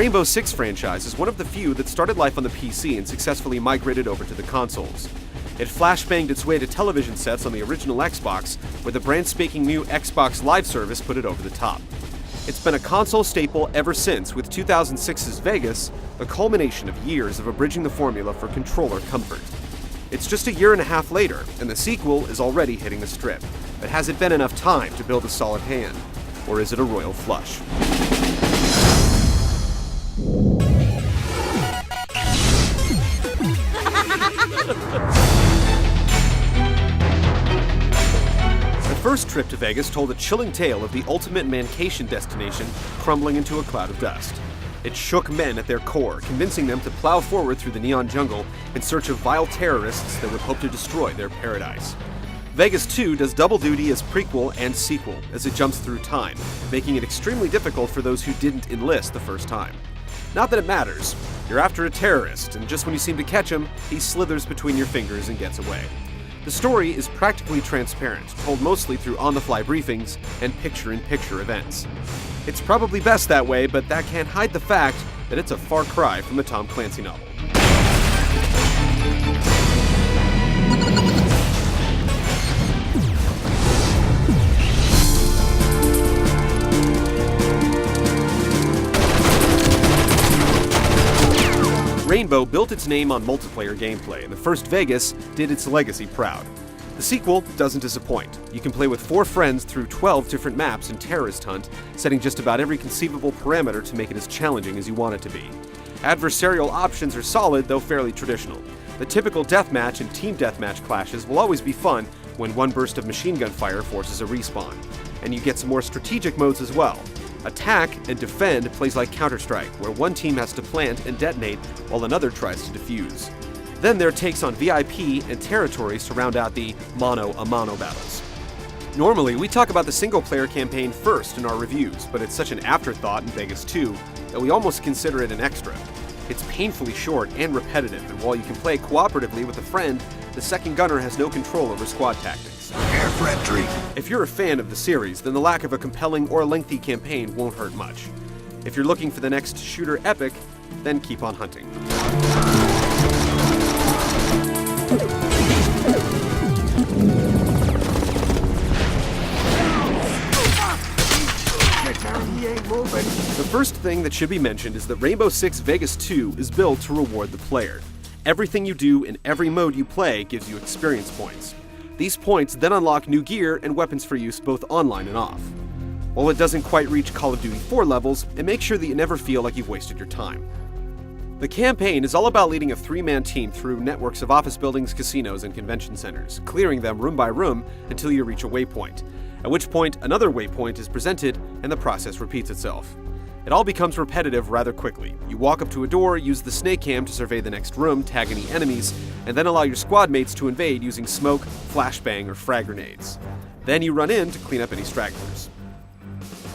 Rainbow Six franchise is one of the few that started life on the PC and successfully migrated over to the consoles. It flashbanged its way to television sets on the original Xbox, where the brand-spanking new Xbox Live service put it over the top. It's been a console staple ever since, with 2006's Vegas the culmination of years of abridging the formula for controller comfort. It's just a year and a half later, and the sequel is already hitting the strip. But has it been enough time to build a solid hand? Or is it a royal flush? The first trip to Vegas told a chilling tale of the ultimate mancation destination crumbling into a cloud of dust. It shook men at their core, convincing them to plow forward through the neon jungle in search of vile terrorists that would hope to destroy their paradise. Vegas 2 does double duty as prequel and sequel, as it jumps through time, making it extremely difficult for those who didn't enlist the first time. Not that it matters. You're after a terrorist, and just when you seem to catch him, he slithers between your fingers and gets away. The story is practically transparent, told mostly through on-the-fly briefings and picture-in-picture events. It's probably best that way, but that can't hide the fact that it's a far cry from the Tom Clancy novel. Rainbow built its name on multiplayer gameplay, and the first Vegas did its legacy proud. The sequel doesn't disappoint. You can play with 4 friends through 12 different maps in Terrorist Hunt, setting just about every conceivable parameter to make it as challenging as you want it to be. Adversarial options are solid, though fairly traditional. The typical deathmatch and team deathmatch clashes will always be fun when one burst of machine gun fire forces a respawn. And you get some more strategic modes as well. Attack and Defend plays like Counter-Strike, where one team has to plant and detonate while another tries to defuse. Then there are takes on VIP and territories to round out the mano-a-mano battles. Normally, we talk about the single-player campaign first in our reviews, but it's such an afterthought in Vegas 2 that we almost consider it an extra. It's painfully short and repetitive, and while you can play cooperatively with a friend, the second gunner has no control over squad tactics. Prepare for entry. If you're a fan of the series, then the lack of a compelling or lengthy campaign won't hurt much. If you're looking for the next shooter epic, then keep on hunting. The first thing that should be mentioned is that Rainbow Six Vegas 2 is built to reward the player. Everything you do in every mode you play gives you experience points. These points then unlock new gear and weapons for use both online and off. While it doesn't quite reach Call of Duty 4 levels, it makes sure that you never feel like you've wasted your time. The campaign is all about leading a 3-man team through networks of office buildings, casinos, and convention centers, clearing them room by room until you reach a waypoint, at which point another waypoint is presented and the process repeats itself. It all becomes repetitive rather quickly. You walk up to a door, use the snake cam to survey the next room, tag any enemies, and then allow your squad mates to invade using smoke, flashbang, or frag grenades. Then you run in to clean up any stragglers.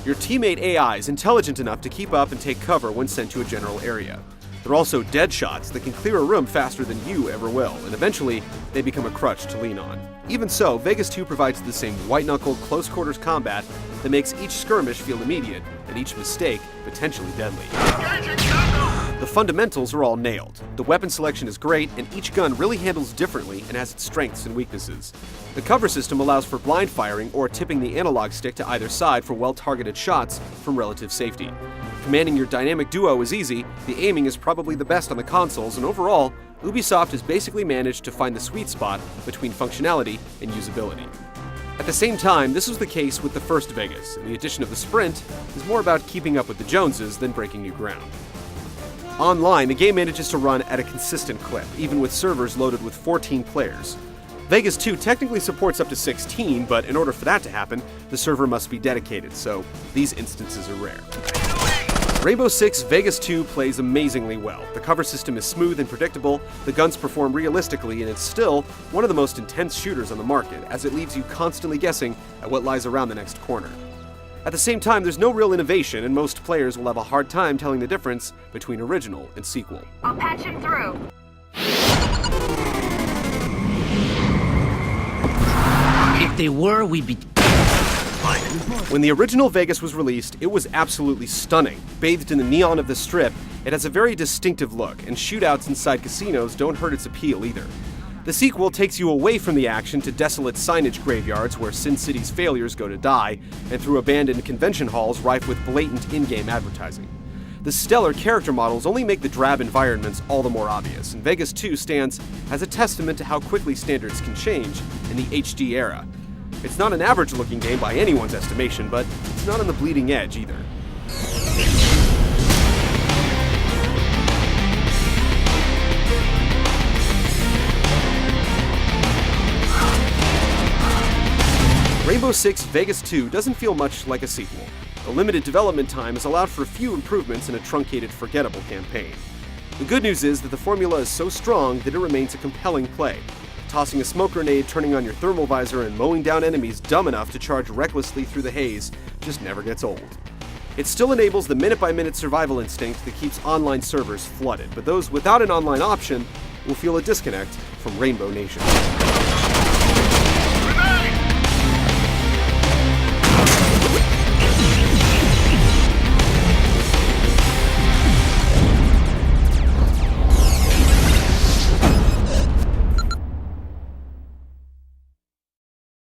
Your teammate AI is intelligent enough to keep up and take cover when sent to a general area. They're also dead shots that can clear a room faster than you ever will, and eventually they become a crutch to lean on. Even so, Vegas 2 provides the same white-knuckled, close-quarters combat that makes each skirmish feel immediate, and each mistake potentially deadly. The fundamentals are all nailed. The weapon selection is great, and each gun really handles differently and has its strengths and weaknesses. The cover system allows for blind firing or tipping the analog stick to either side for well-targeted shots from relative safety. Commanding your dynamic duo is easy, the aiming is probably the best on the consoles, and overall, Ubisoft has basically managed to find the sweet spot between functionality and usability. At the same time, this was the case with the first Vegas, and the addition of the sprint is more about keeping up with the Joneses than breaking new ground. Online, the game manages to run at a consistent clip, even with servers loaded with 14 players. Vegas 2 technically supports up to 16, but in order for that to happen, the server must be dedicated, so these instances are rare. Rainbow Six Vegas 2 plays amazingly well. The cover system is smooth and predictable, the guns perform realistically, and it's still one of the most intense shooters on the market, as it leaves you constantly guessing at what lies around the next corner. At the same time, there's no real innovation, and most players will have a hard time telling the difference between original and sequel. I'll patch him through. If they were, we'd be... When the original Vegas was released, it was absolutely stunning. Bathed in the neon of the Strip, it has a very distinctive look, and shootouts inside casinos don't hurt its appeal either. The sequel takes you away from the action to desolate signage graveyards where Sin City's failures go to die, and through abandoned convention halls rife with blatant in-game advertising. The stellar character models only make the drab environments all the more obvious, and Vegas 2 stands as a testament to how quickly standards can change in the HD era. It's not an average-looking game by anyone's estimation, but it's not on the bleeding edge either. Rainbow Six Vegas 2 doesn't feel much like a sequel. The limited development time has allowed for a few improvements in a truncated, forgettable campaign. The good news is that the formula is so strong that it remains a compelling play. Tossing a smoke grenade, turning on your thermal visor, and mowing down enemies dumb enough to charge recklessly through the haze just never gets old. It still enables the minute-by-minute survival instinct that keeps online servers flooded, but those without an online option will feel a disconnect from Rainbow Nation.